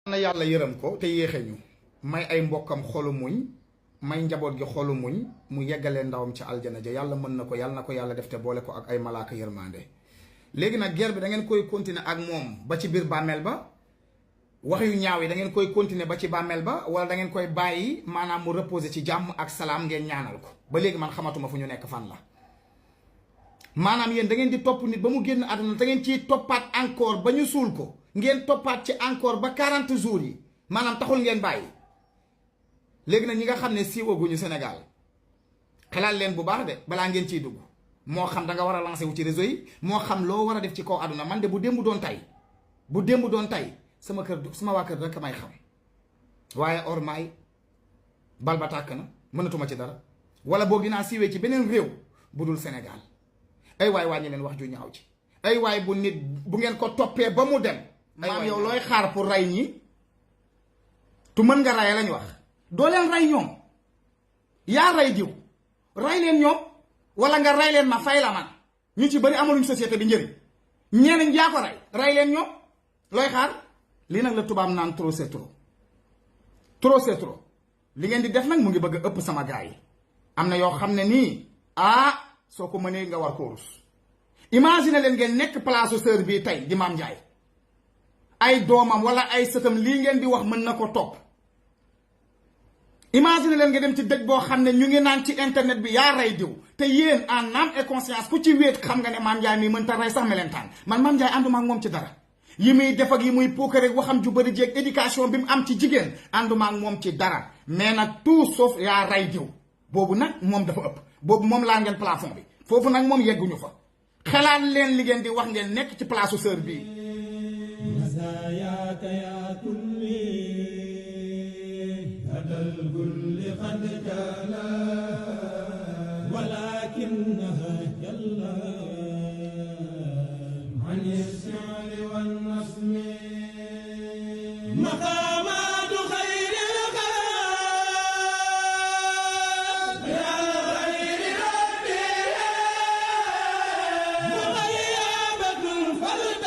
na yàlla yërëm ko te yéexe ñu may ay mbokkam xolu muñ may njaboot gi xolu muñ mu yeggalee ndawam ci aljana ja yàlla mën na ko yàlla def te boole ko ak ay malaaka yërmande léegi nag guerre bi da ngeen koy continuer ak moom ba ci biir bàmmeel ba wax yu ñaaw yi da ngeen koy continuer ba ci bàmmeel ba wala da ngeen koy bàyyi maanaam mu reposer ci jàmm ak salaam ngeen ñaanal ko ba léegi man xamatuma fu ñu nekk fan la maanaam yéen da ngeen di topp nit ba mu génn àdduna da ngeen ciy toppaat encore ba ñu suul ko ngeen toppaat ci encore ba 40 jours yi maanaam taxul ngeen bàyyi léegi nag ñi nga xam ne siiwaguñu Sénégal xalaat leen bu baax de balaa ngeen ciy dugg moo xam da nga war a lancer wu ci réseau yi moo xam loo war a def ci kaw àdduna man de bu démb doon tey sama kër sama waa kër rek may xam waaye or maay bal ba tàkk na mënatuma ci dara wala boo ginaa siiwee ci beneen réew bu dul Sénégal ay waay wàññi leen wax ju ñaaw ci ay waay bu nit bu ngeen ko toppee ba mu dem maam yow looy xaar pour rey ñi tu mën nga reye lañ wax doo leen rey ñoom yaa rey jiw rey leen ñoom wala nga rey leen ma fay la man ñu ci bëri amaluñ société bi njëriñ ñeneen yaa ko rey leen ñoom looy xaar lii nag la tubaab naan trop c'est trop trop c'est trop li ngeen di def nag mu ngi bëgg a ëpp sama gars yi am na yoo xam ne nii soo ko mënee nga war koo rus imagine leen ngeen nekk place sœur bii tey di Mame Ndiaye ay doomam wala ay sëtam lii ngeen di wax mën na ko topp imagine leen nga dem ci dëj boo xam ne ñu ngi naan ci internet bi yaa rey diw te yéen en âme et conscience ku ci wéet xam nga ne Mame Ndiaye mii mën ta rey sax melentaan man Mame Ndiaye ànduma ak moom ci dara yi muy def ak yi muy puukare rek waxam ju bëri jéeg éducation bi mu am ci jigéen ànduma ak moom ci dara mais nag tout sauf yaa rey diw boobu nag moom dafa ëpp boobu moom laa ngeen plafond bi foofu nag moom yegguñu fa xalaat leen li ngeen di wax ngeen nekk ci place su sœur bii مقامات خير الخلق يا خير ربي مغيبة الفلك